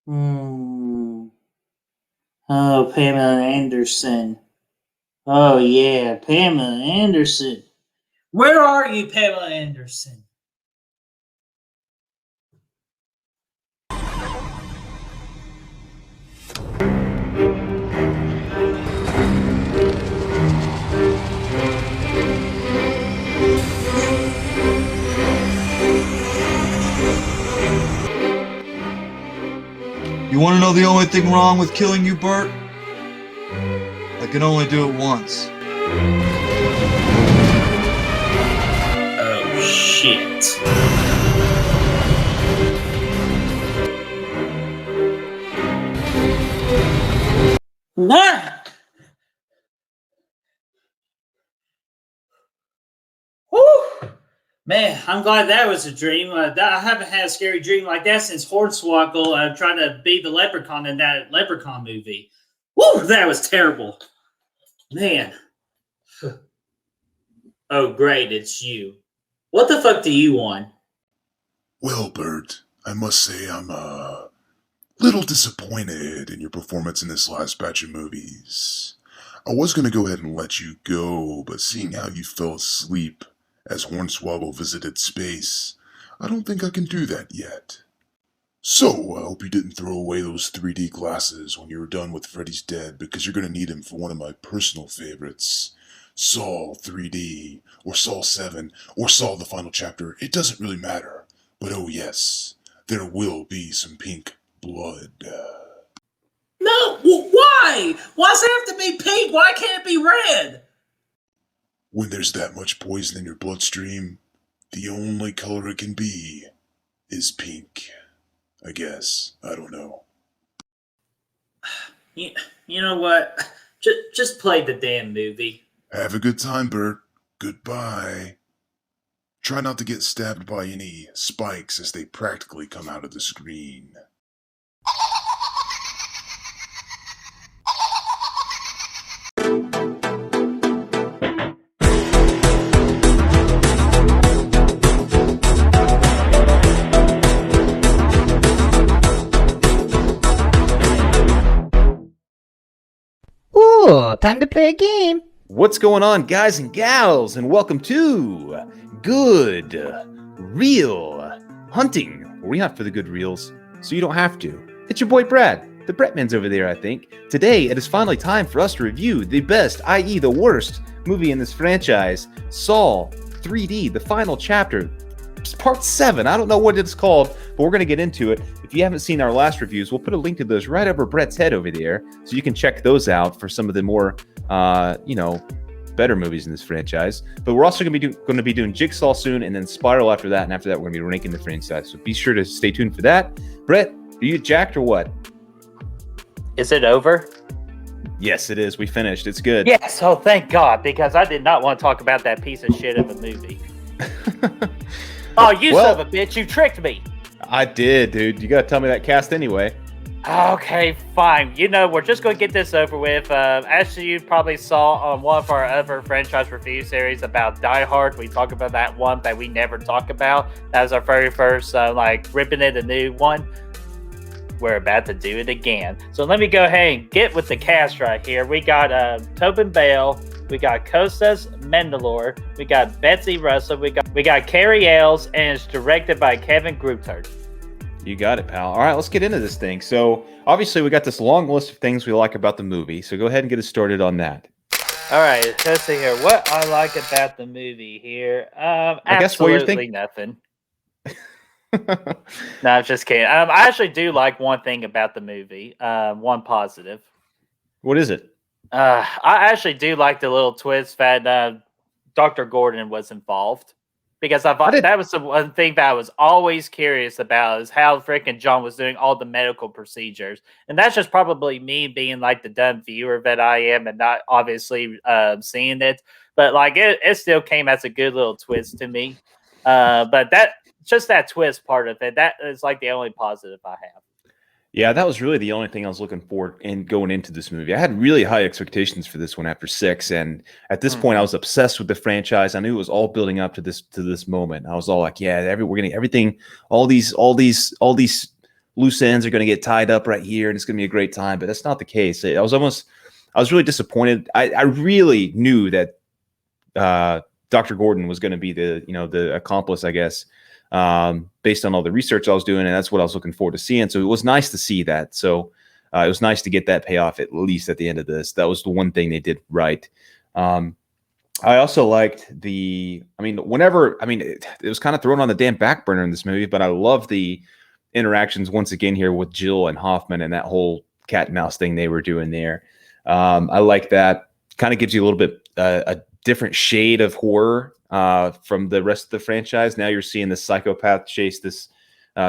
Hmm. Oh, Pamela Anderson. Oh, yeah, Pamela Anderson. Where are you, Pamela Anderson? You want to know the only thing wrong with killing you, Bert? I can only do it once. Oh, shit. Nah! Woo! Man, I'm glad that was a dream. I haven't had a scary dream like that since Hornswoggle trying to be the leprechaun in that leprechaun movie. Woo! That was terrible. Man. Oh, great, it's you. What the fuck do you want? Well, Bert, I must say I'm a little disappointed in your performance in this last batch of movies. I was going to go ahead and let you go, but seeing how you fell asleep as Hornswoggle visited space, I don't think I can do that yet. So, I hope you didn't throw away those 3D glasses when you were done with Freddy's Dead, because you're going to need them for one of my personal favorites. Saw 3D, or Saw 7, or Saw the Final Chapter, it doesn't really matter. But oh yes, there will be some pink blood. No, why? Why does it have to be pink? Why can't it be red? When there's that much poison in your bloodstream, the only color it can be is pink. I guess. I don't know. You know what? Just play the damn movie. Have a good time, Bert. Goodbye. Try not to get stabbed by any spikes as they practically come out of the screen. Ooh, time to play a game. What's going on, guys and gals, and welcome to Good Reel Hunting, where we hunt for the good reels so you don't have to. It's your boy Brad. The Bretman's over there, I think. Today, it is finally time for us to review the best, i.e. the worst, movie in this franchise, Saw 3D, the final chapter, part 7. I don't know what it's called, but we're going to get into it. If you haven't seen our last reviews, we'll put a link to those right over Brett's head over there, so you can check those out for some of the more, better movies in this franchise. But we're also going to be doing Jigsaw soon, and then Spiral after that, and after that, we're going to be ranking the franchise. So be sure to stay tuned for that. Brett, are you jacked or what? Is it over? Yes, it is. We finished. It's good. Yes. Oh, thank God, because I did not want to talk about that piece of shit of a movie. Oh, you son of a bitch! You tricked me. I did, dude. You gotta tell me that cast anyway. Okay, fine. You know, we're just going to get this over with. Actually, you probably saw on one of our other franchise review series about Die Hard. We talked about that one that we never talk about. That was our very first, ripping it a new one. We're about to do it again. So let me go ahead and get with the cast right here. We got Tobin Bale. We got Kostas Mandalore. We got Betsy Russell. We got Carrie Ailes, and it's directed by Kevin Grutert. You got it, pal. All right, let's get into this thing. So, obviously, we got this long list of things we like about the movie. So, go ahead and get us started on that. All right, let's see here. What I like about the movie here, I guess what you're thinking. Nothing. No, I'm just kidding. I actually do like one thing about the movie. One positive. What is it? I actually do like the little twist that Dr. Gordon was involved. Because that was the one thing that I was always curious about, is how freaking John was doing all the medical procedures. And that's just probably me being like the dumb viewer that I am and not obviously seeing it. But like it still came as a good little twist to me. But that twist part of it, that is like the only positive I have. Yeah, that was really the only thing I was looking for in going into this movie. I had really high expectations for this one after 6, and at this point, I was obsessed with the franchise. I knew it was all building up to this moment. I was all like, "Yeah, we're getting everything, all these loose ends are going to get tied up right here and it's going to be a great time. But that's not the case. I was really disappointed. I really knew that Dr. Gordon was going to be the accomplice, I guess, based on all the research I was doing. And that's what I was looking forward to seeing. So it was nice to see that. So it was nice to get that payoff, at least at the end of this. That was the one thing they did right. I also liked it was kind of thrown on the damn back burner in this movie, but I love the interactions once again here with Jill and Hoffman and that whole cat and mouse thing they were doing there. I like that. Kind of gives you a little bit a different shade of horror from the rest of the franchise. Now you're seeing this psychopath chase this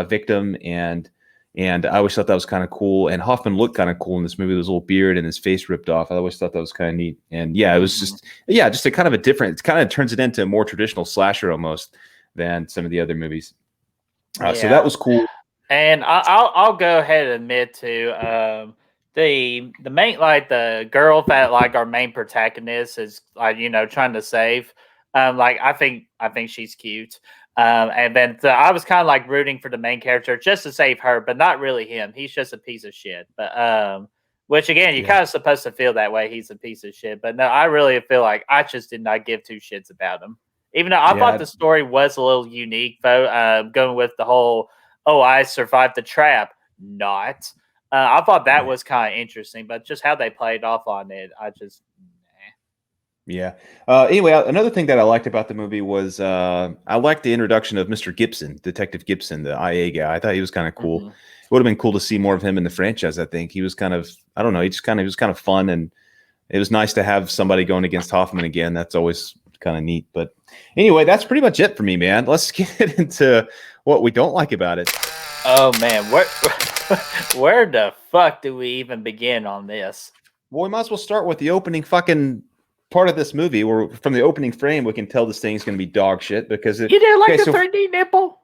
victim, and I always thought that was kind of cool. And Hoffman looked kind of cool in this movie with his little beard and his face ripped off. I always thought that was kind of neat. And yeah, it was just a kind of a different. It kind of turns it into a more traditional slasher almost than some of the other movies. So that was cool. And I'll go ahead and admit to the main, like, the girl that, like, our main protagonist is, like, trying to save. I think she's cute. And then I was kind of like rooting for the main character just to save her, but not really him. He's just a piece of shit. But which again, you're kind of supposed to feel that way. He's a piece of shit. But no, I really feel like I just did not give two shits about him. Even though I thought the story was a little unique, though, going with the whole, I survived the trap. Not. I thought that was kind of interesting, but just how they played off on it, I just... Yeah. Anyway, another thing that I liked about the movie was I liked the introduction of Mr. Gibson, Detective Gibson, the IA guy. I thought he was kind of cool. Mm-hmm. It would have been cool to see more of him in the franchise. I think he was kind of, I don't know, he was kind of fun, and it was nice to have somebody going against Hoffman again. That's always kind of neat. But anyway, that's pretty much it for me, man. Let's get into what we don't like about it. Oh man, where the fuck do we even begin on this? Well, we might as well start with the opening fucking part of this movie, where from the opening frame we can tell this thing's going to be dog shit because you didn't like the 3D nipple.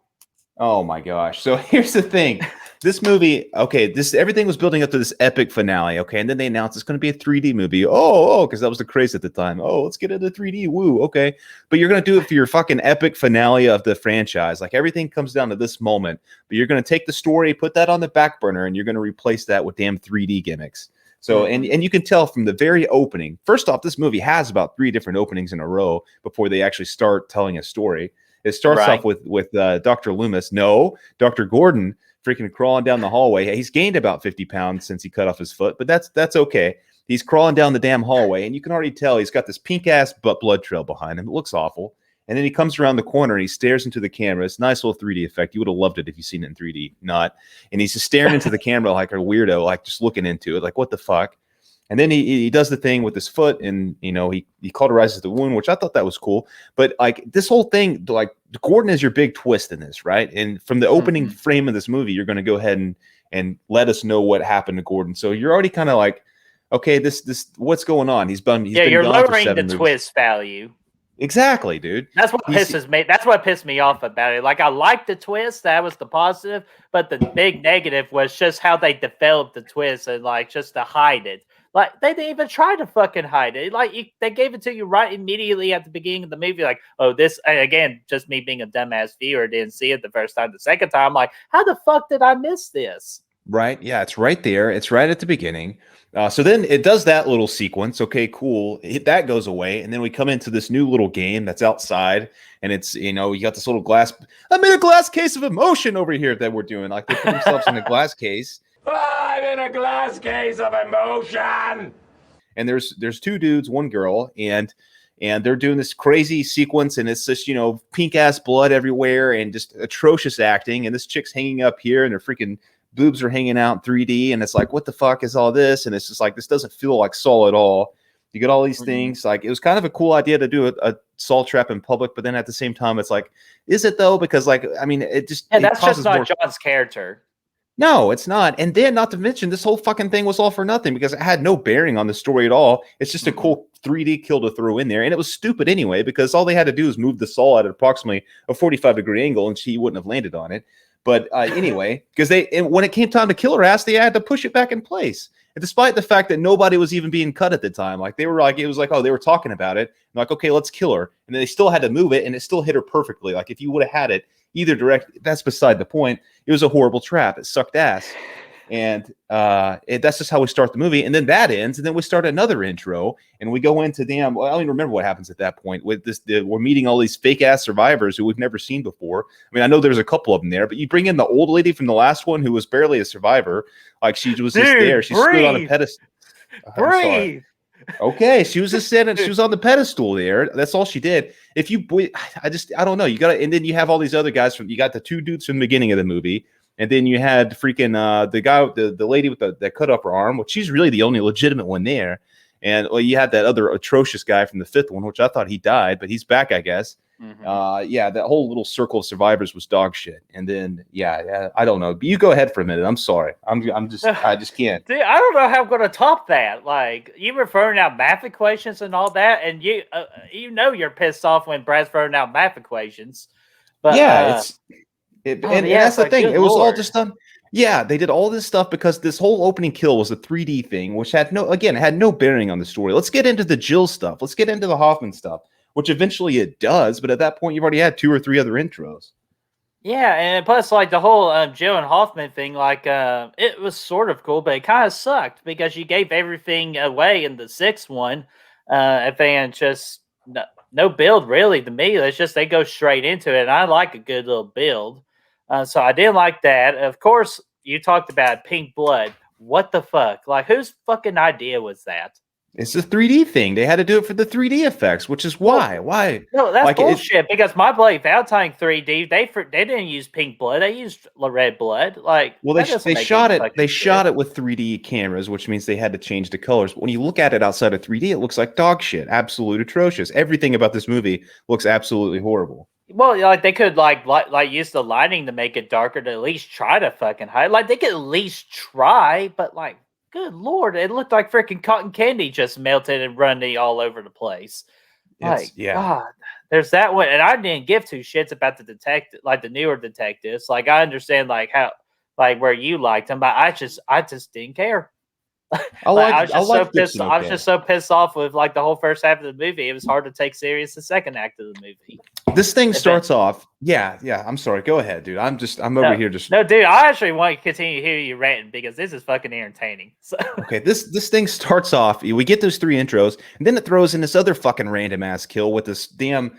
Oh my gosh! So here's the thing: this movie, everything was building up to this epic finale, and then they announced it's going to be a 3D movie. Because that was the craze at the time. Let's get into 3D. Woo, okay. But you're going to do it for your fucking epic finale of the franchise. Like, everything comes down to this moment, but you're going to take the story, put that on the back burner, and you're going to replace that with damn 3D gimmicks. So, and you can tell from the very opening. First off, this movie has about 3 different openings in a row before they actually start telling a story. It starts off with Dr. Loomis. No, Dr. Gordon freaking crawling down the hallway. He's gained about 50 pounds since he cut off his foot, but that's okay. He's crawling down the damn hallway, and you can already tell he's got this pink-ass blood trail behind him. It looks awful. And then he comes around the corner, and he stares into the camera. It's a nice little 3D effect. You would have loved it if you've seen it in 3D. Not. And he's just staring into the camera like a weirdo, like just looking into it, like, what the fuck? And then he does the thing with his foot, and he cauterizes the wound, which I thought that was cool. But like, this whole thing, like, Gordon is your big twist in this, right? And from the opening frame of this movie, you're going to go ahead and let us know what happened to Gordon. So you're already kind of like, okay, this what's going on? He's been you're gone for lowering 7 the movies. Twist value. Exactly, dude. That's what pissed me off about it. Like, I liked the twist, that was the positive, but the big negative was just how they developed the twist and, like, just to hide it. Like, they didn't even try to fucking hide it. Like, they gave it to you right immediately at the beginning of the movie. Like, this, again, just me being a dumbass viewer, didn't see it the first time. The second time, I'm like, how the fuck did I miss this? Right. Yeah, it's right there. It's right at the beginning. So then it does that little sequence. Okay, cool. That goes away. And then we come into this new little game that's outside. And it's, you got this little glass. I'm in a glass case of emotion over here that we're doing. Like, they put themselves in a glass case. I'm in a glass case of emotion. And there's 2 dudes, 1 girl, and they're doing this crazy sequence, and it's just, pink ass blood everywhere and just atrocious acting. And this chick's hanging up here, and her freaking boobs are hanging out in 3D, and it's like, what the fuck is all this? And it's just like, this doesn't feel like Saw at all. You get all these things. Like, it was kind of a cool idea to do a Saw trap in public, but then at the same time, it's like, is it though? Because, like, I mean, it just that's just not John's character. No, it's not. And then, not to mention, this whole fucking thing was all for nothing because it had no bearing on the story at all. It's just a cool 3D kill to throw in there. And it was stupid anyway, because all they had to do was move the saw at approximately a 45-degree angle, and she wouldn't have landed on it. But anyway, because when it came time to kill her ass, they had to push it back in place. And despite the fact that nobody was even being cut at the time, like, they were like, it was like, they were talking about it. And like, okay, let's kill her. And then they still had to move it, and it still hit her perfectly. Like, if you would have had it, either direct. That's beside the point. It was a horrible trap. It sucked ass. And that's just how we start the movie. And then that ends. And then we start another intro. And we go into I don't even remember what happens at that point. With we're meeting all these fake ass survivors who we've never seen before. I mean, I know there's a couple of them there, but you bring in the old lady from the last one who was barely a survivor. Like she was just there. She stood on a pedestal. Breathe. Okay, she was just sitting. She was on the pedestal there. That's all she did. I don't know. You got to, and then you have all these other guys you got the two dudes from the beginning of the movie. And then you had freaking the guy, the lady with that cut up her arm, which she's really the only legitimate one there. And you had that other atrocious guy from the fifth one, which I thought he died, but he's back, I guess. Yeah, that whole little circle of survivors was dog shit. And then I don't know. But you go ahead for a minute. I'm sorry. I just can't. Dude, I don't know how I'm going to top that. Like you were throwing out math equations and all that, and you're pissed off when Brad's throwing out math equations. But yeah, and that's the thing. It was all just done. Yeah, they did all this stuff because this whole opening kill was a 3D thing, which had no bearing on the story. Let's get into the Jill stuff. Let's get into the Hoffman stuff, which eventually it does. But at that point, you've already had 2 or 3 other intros. Yeah, and plus, like the whole Jill and Hoffman thing, like it was sort of cool, but it kind of sucked because you gave everything away in the 6th one, and just no build really to me. It's just they go straight into it, and I like a good little build. So I didn't like that. Of course, you talked about pink blood. What the fuck? Like, whose fucking idea was that? It's a 3D thing. They had to do it for the 3D effects, which is why. Why? No, that's bullshit. Because My Bloody Valentine 3D, they didn't use pink blood. They used red blood. Like, well, they shot it. They shot it with 3D cameras, which means they had to change the colors. But when you look at it outside of 3D, it looks like dog shit. Absolute atrocious. Everything about this movie looks absolutely horrible. Well, like they could like use the lighting to make it darker to at least try to fucking hide. Like they could at least try, but like, good lord, it looked like freaking cotton candy just melted and running all over the place. Like, God, there's that one, and I didn't give 2 shits about the detective, like the newer detectives. Like I understand like how where you liked them, but I just didn't care. I was just so pissed off with like the whole first half of the movie. It was hard to take serious the second act of the movie. This thing starts off. Yeah. I'm sorry. Go ahead, dude. I'm over here just. No, dude. I actually want to continue to hear you ranting because this is fucking entertaining. So. Okay, this thing starts off. We get those 3 intros, and then it throws in this other fucking random ass kill with this damn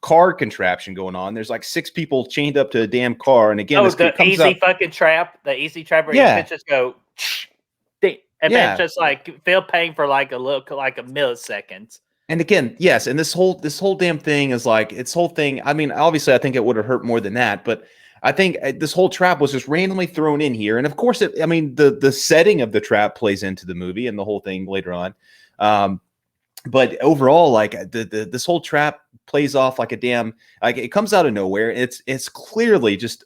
car contraption going on. There's like 6 people chained up to a damn car, and again, this the easy fucking trap. The easy trap where you can just go. And then just like feel pain for like a millisecond. And again, yes, and this whole damn thing is like its whole thing. I mean, obviously, I think it would have hurt more than that, but I think this whole trap was just randomly thrown in here. And of course, the setting of the trap plays into the movie and the whole thing later on. But overall, like this whole trap plays off like a damn like it comes out of nowhere. It's clearly just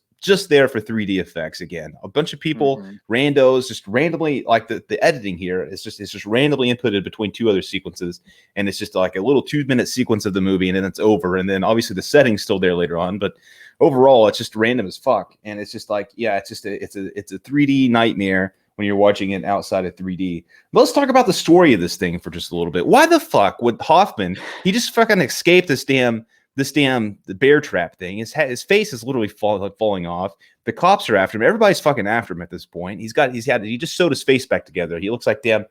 there for 3D effects again. A bunch of people, randos, just randomly like the editing here is just randomly inputted between 2 other sequences, and it's just like a little 2-minute sequence of the movie, and then it's over. And then obviously the setting's still there later on, but overall it's just random as fuck. And it's just like it's a 3D nightmare when you're watching it outside of 3D. But let's talk about the story of this thing for just a little bit. Why the fuck would Hoffman? He just fucking escaped this damn the bear trap thing. His face is literally falling off. The cops are after him. Everybody's fucking after him at this point. He just sewed his face back together. He looks like the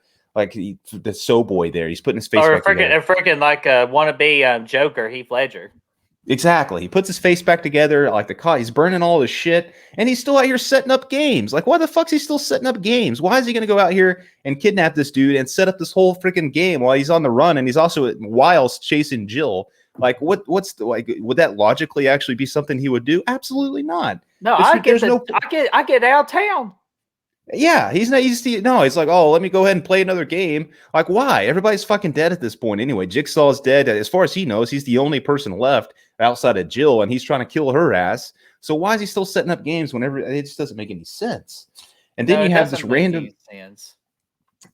sew boy there. He's putting his face back together. Or freaking like a wannabe Joker, Heath Ledger. Exactly. He puts his face back together like the cop. He's burning all his shit, and he's still out here setting up games. Like, why the fuck's he still setting up games? Why is he going to go out here and kidnap this dude and set up this whole freaking game while he's on the run and he's also whilst chasing Jill? Like, what's the like? Would that logically actually be something he would do? Absolutely not. No, I get out of town. Yeah, he's not. He's like, oh, let me go ahead and play another game. Like, why? Everybody's fucking dead at this point anyway. Jigsaw is dead. As far as he knows, he's the only person left outside of Jill, and he's trying to kill her ass. So why is he still setting up games whenever it just doesn't make any sense? And then you have this random.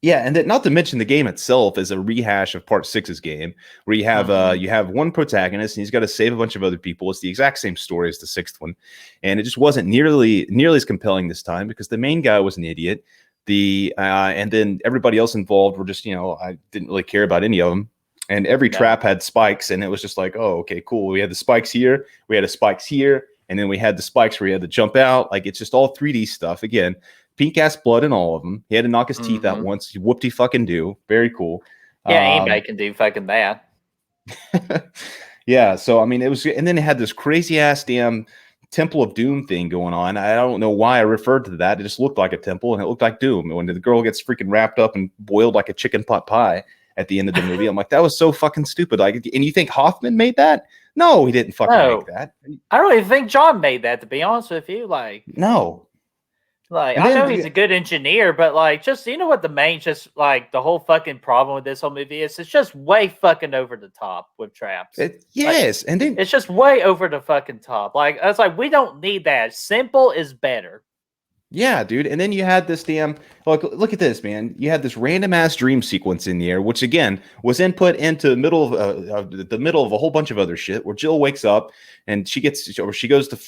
Yeah, and not to mention the game itself is a rehash of Part 6's game, where you have one protagonist and he's got to save a bunch of other people. It's the exact same story as the 6th one, and it just wasn't nearly as compelling this time because the main guy was an idiot. And then everybody else involved were just I didn't really care about any of them. And every trap had spikes, and it was just like, oh, okay, cool. We had the spikes here, we had the spikes here, And then we had the spikes where he had to jump out. Like, it's just all 3D stuff. Again, pink ass blood in all of them. He had to knock his teeth out once. Whoopty fucking do. Very cool. Yeah, anybody can do fucking that. Yeah, so I mean, it was, and then it had this crazy ass damn Temple of Doom thing going on. I don't know why I referred to that. It just looked like a temple, and it looked like Doom. When the girl gets freaking wrapped up and boiled like a chicken pot pie at the end of the movie, I'm like, that was so fucking stupid. Like, and you think Hoffman made that? No, he didn't fucking make that. I don't even think John made that, to be honest with you. Like, no. Like, And I then know he's a good engineer, but like, just, you know what the main, just like the whole fucking problem with this whole movie is? It's just way fucking over the top with traps. Yes, like, and then it's just way over the fucking top. Like, I was like, we don't need that. Simple is better. yeah, dude. And then you had this damn, look at this, man. You had this random ass dream sequence in there, which again was input into the middle of a whole bunch of other shit. Where Jill wakes up and she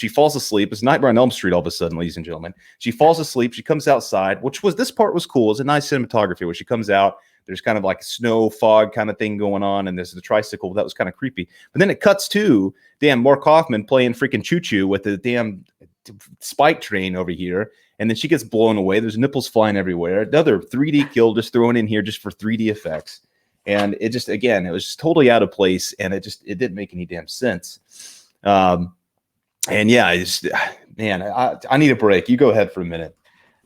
falls asleep. It's Nightmare on Elm Street all of a sudden, ladies and gentlemen. She falls asleep. She comes outside, this part was cool. It's a nice cinematography where she comes out. There's kind of like snow fog kind of thing going on, and there's the tricycle that was kind of creepy. But then it cuts to damn Mark Hoffman playing freaking choo choo with the damn spike train over here. And then she gets blown away. There's nipples flying everywhere. Another 3D kill just thrown in here just for 3D effects. And it just, again, it was just totally out of place. And it didn't make any damn sense. And yeah, I need a break. You go ahead for a minute.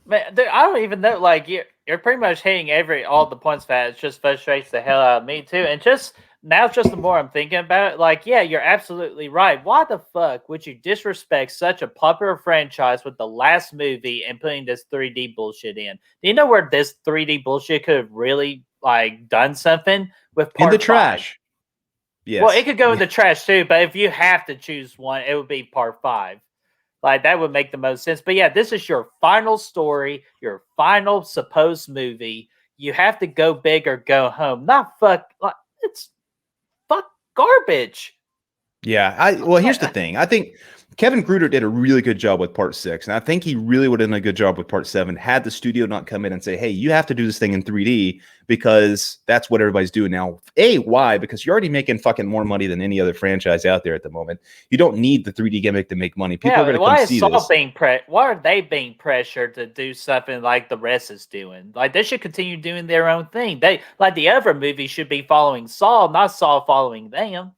Man, dude, I don't even know. Like, you're pretty much hitting all the points that it just frustrates the hell out of me too. And just the more I'm thinking about it, like, yeah, you're absolutely right. Why the fuck would you disrespect such a popular franchise with the last movie and putting this 3D bullshit in? Do you know where this 3D bullshit could have really like done something with part in the 5? Trash? Yes. Well, it could go in the trash too, but if you have to choose one, it would be part 5. Like, that would make the most sense. But yeah, this is your final story, your final supposed movie. You have to go big or go home. Not fuck. Like, it's fuck garbage. Yeah. Well, here's the thing. I think Kevin Gruder did a really good job with part 6. And I think he really would have done a good job with part 7 had the studio not come in and say, hey, you have to do this thing in 3D because that's what everybody's doing now. Why? Because you're already making fucking more money than any other franchise out there at the moment. You don't need the 3D gimmick to make money. People are going to come see this. Why are they being pressured to do something like the rest is doing? Like, they should continue doing their own thing. They, like, the other movies should be following Saw, not Saw following them.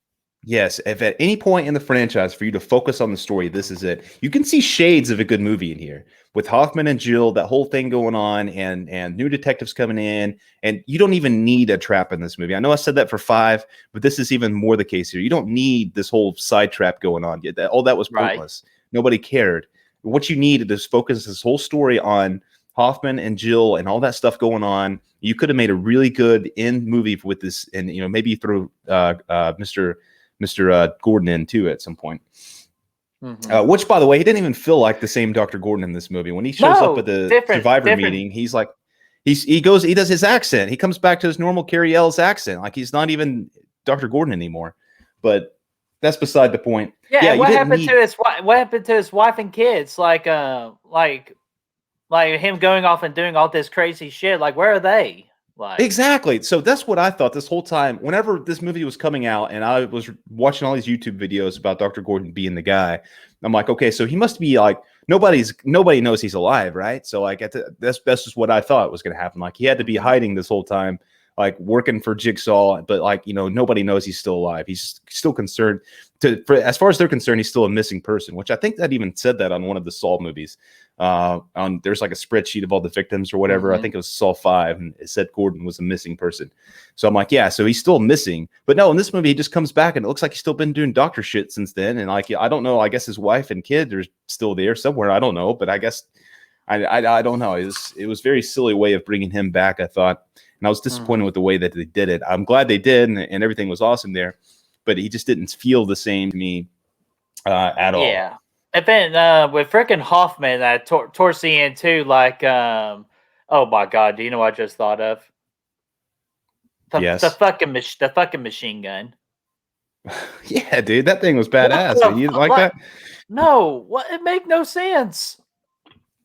Yes, if at any point in the franchise for you to focus on the story, this is it. You can see shades of a good movie in here with Hoffman and Jill, that whole thing going on, and new detectives coming in, and you don't even need a trap in this movie. I know I said that for 5, but this is even more the case here. You don't need this whole side trap going on. All that was pointless. Right. Nobody cared. What you needed is focus this whole story on Hoffman and Jill and all that stuff going on. You could have made a really good end movie with this, and maybe throw Mr. Gordon in too at some point. Mm-hmm. Which, by the way, he didn't even feel like the same Dr. Gordon in this movie. When he shows up at the Survivor meeting, he's like, he does his accent. He comes back to his normal Carrie Ellis accent. Like, he's not even Dr. Gordon anymore. But that's beside the point. Yeah, what happened to his wife and kids? Like him going off and doing all this crazy shit. Like, where are they? Like, exactly. So that's what I thought this whole time. Whenever this movie was coming out and I was watching all these YouTube videos about Dr. Gordon being the guy, I'm like, okay, so he must be like, nobody knows he's alive, right? So like, that's just what I thought was going to happen. Like, he had to be hiding this whole time, like working for Jigsaw, but like, nobody knows he's still alive. He's still concerned as far as they're concerned, he's still a missing person, which I think that even said that on one of the Saw movies. There's like a spreadsheet of all the victims or whatever. Mm-hmm. I think it was Saw 5, and it said Gordon was a missing person. So I'm like, yeah, so he's still missing. But no, in this movie, he just comes back, and it looks like he's still been doing doctor shit since then. And like, I don't know. I guess his wife and kid are still there somewhere. I don't know, but I guess I don't know. It was a very silly way of bringing him back, I thought, and I was disappointed with the way that they did it. I'm glad they did, and everything was awesome there, but he just didn't feel the same to me at all. Yeah. And then with frickin' Hoffman towards the end too, like, oh my god, do you know what I just thought of? The fucking machine gun. Yeah, dude, that thing was badass. You like that? No, it made no sense.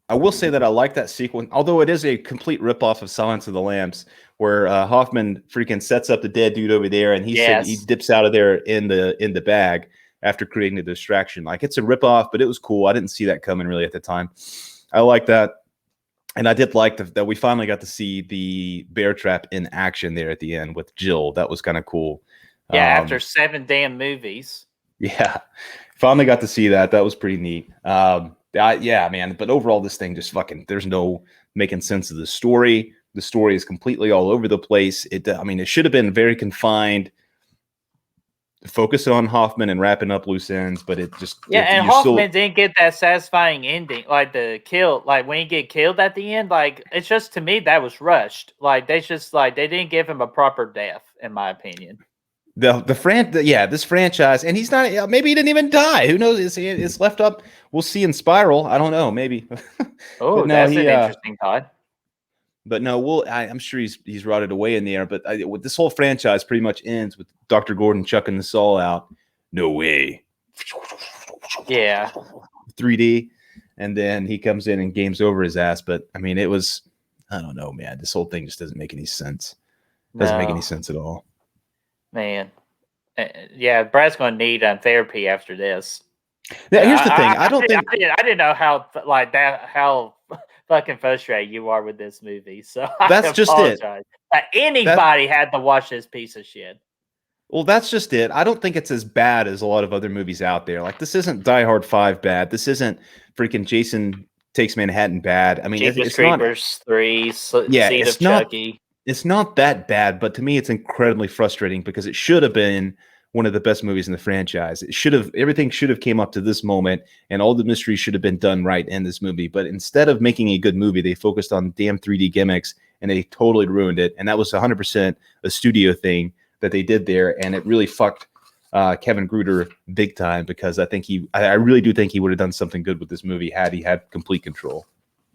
I will say that I like that sequence, although it is a complete ripoff of Silence of the Lambs, where Hoffman freaking sets up the dead dude over there, and he dips out of there in the bag after creating the distraction. Like, it's a ripoff, but it was cool. I didn't see that coming really at the time. I like that. And I did like that we finally got to see the bear trap in action there at the end with Jill. That was kind of cool. Yeah, after 7 damn movies. Yeah, finally got to see that. That was pretty neat. Yeah, man. But overall, this thing just fucking, there's no making sense of the story. The story is completely all over the place. It should have been very confined, focus on Hoffman and wrapping up loose ends, but it just and Hoffman didn't get that satisfying ending, like the kill, like when he get killed at the end. Like, it's just, to me, that was rushed. Like, they didn't give him a proper death, in my opinion. This franchise, and he's not. Maybe he didn't even die. Who knows? It's left up. We'll see in Spiral. I don't know. Maybe. Oh, that's an interesting thought. But no, I'm sure he's rotted away in the air. But this whole franchise pretty much ends with Dr. Gordon chucking the saw out. No way. Yeah. 3D, and then he comes in and games over his ass. But I mean, it was. I don't know, man. This whole thing just doesn't make any sense. Doesn't make any sense at all. Man, yeah, Brad's going to need therapy after this. Yeah, here's the thing. I didn't know how fucking frustrated you are with this movie. So that's just it. Anybody had to watch this piece of shit. Well, that's just it. I don't think it's as bad as a lot of other movies out there. Like, this isn't Die Hard 5 bad. This isn't freaking Jason Takes Manhattan bad. I mean, it's Creepers 3. Seed of Chucky. It's not that bad, but to me, it's incredibly frustrating because it should have been one of the best movies in the franchise. Everything should have came up to this moment, and all the mysteries should have been done right in this movie. But instead of making a good movie, they focused on damn 3D gimmicks, and they totally ruined it. And that was 100% a studio thing that they did there, and it really fucked Kevin Gruder big time, because I really do think he would have done something good with this movie had he had complete control.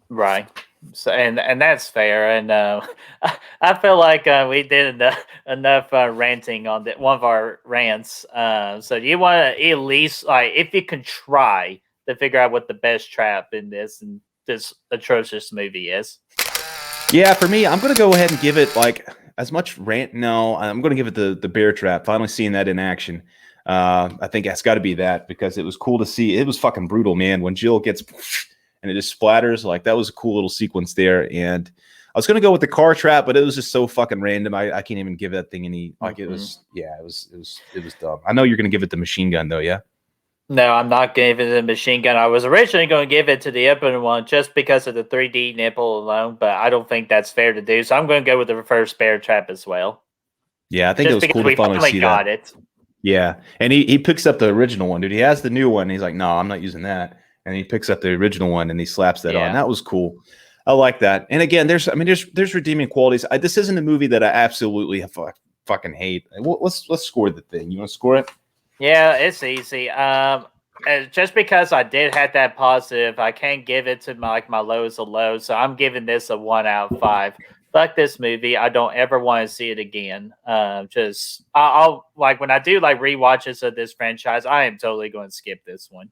Right. So and that's fair, and I feel like we did enough ranting on one of our rants. So do you want to at least, like, if you can try to figure out what the best trap in this atrocious movie is? Yeah, for me, I'm gonna go ahead and give it like as much rant. No, I'm gonna give it the bear trap. Finally seeing that in action. I think it's got to be that, because it was cool to see. It was fucking brutal, man. When Jill gets and it just splatters, like, that was a cool little sequence there. And I was gonna go with the car trap, but it was just so fucking random. I can't even give that thing any, like, it was dumb. I know you're gonna give it the machine gun though, yeah? No, I'm not giving it the machine gun. I was originally going to give it to the open one just because of the 3D nipple alone, but I don't think that's fair to do. So I'm going to go with the first bear trap as well. Yeah, I think it was cool to finally see that. It. Yeah, and he picks up the original one, dude. He has the new one. And he's like, no, I'm not using that. And he picks up the original one and he slaps that on. That was cool. I like that. And again, there's redeeming qualities. This isn't a movie that I absolutely fucking hate. Let's score the thing. You want to score it? Yeah, it's easy. Just because I did have that positive, I can't give it to my low as a low. So I'm giving this a 1 out of 5. Fuck this movie. I don't ever want to see it again. I'll like, when I do like rewatches of this franchise, I am totally going to skip this one.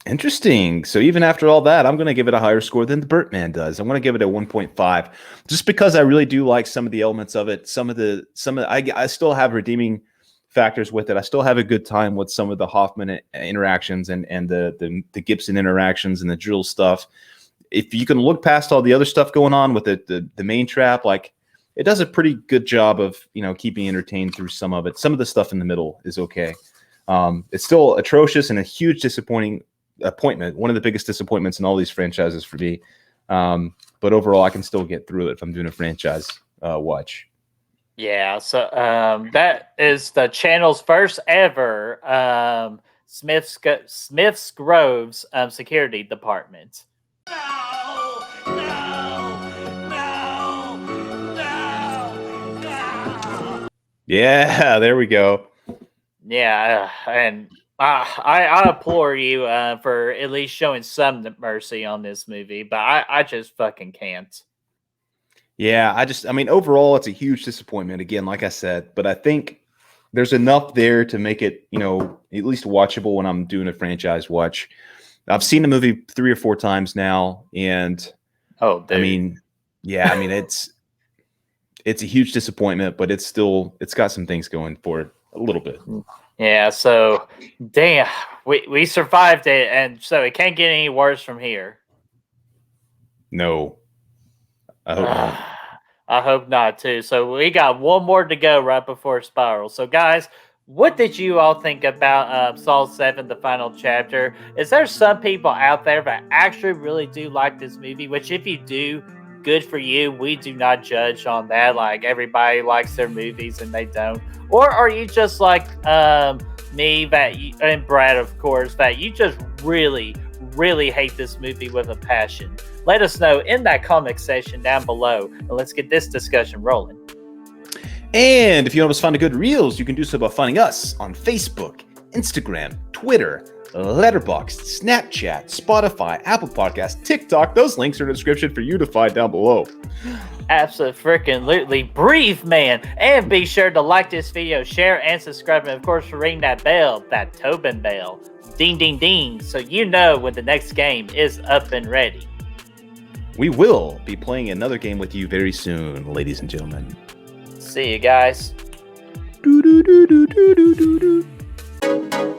Interesting. So even after all that, I'm going to give it a higher score than the Birdman does. I'm going to give it a 1.5, just because I really do like some of the elements of it. I still have redeeming factors with it. I still have a good time with some of the Hoffman interactions and the Gibson interactions and the drill stuff. If you can look past all the other stuff going on with the main trap, like, it does a pretty good job of, keeping you entertained through some of it. Some of the stuff in the middle is okay. It's still atrocious and a huge disappointment. One of the biggest disappointments in all these franchises for me. But overall, I can still get through it if I'm doing a franchise watch. Yeah, so that is the channel's first ever Smith's Grove's security department. Yeah, there we go. Yeah, and I applaud you for at least showing some mercy on this movie, but I just fucking can't. Yeah, overall, it's a huge disappointment. Again, like I said, but I think there's enough there to make it, at least watchable when I'm doing a franchise watch. I've seen the movie 3 or 4 times now, and dude. It's a huge disappointment, but it's got some things going for it a little bit. Yeah, so damn, we survived it, and so it can't get any worse from here. No. I hope not. I hope not too. So we got one more to go right before Spiral. So guys, what did you all think about Saw 7, the final chapter? Is there some people out there that actually really do like this movie? Which if you do, good for you. We do not judge on that. Like everybody likes their movies and they don't. Or are you just like me and Brad, of course, that you just really hate this movie with a passion? Let us know in that comment section down below, and let's get this discussion rolling. And if you want to find a good reels, you can do so by finding us on Facebook, Instagram, Twitter, Letterboxd, Snapchat, Spotify, Apple Podcasts, TikTok. Those links are in the description for you to find down below. Absolutely. Breathe, man. And be sure to like this video, share, and subscribe. And of course, ring that bell, that Tobin bell. Ding, ding, ding. So you know when the next game is up and ready. We will be playing another game with you very soon, ladies and gentlemen. See you guys. Do, do, do, do, do, do, do.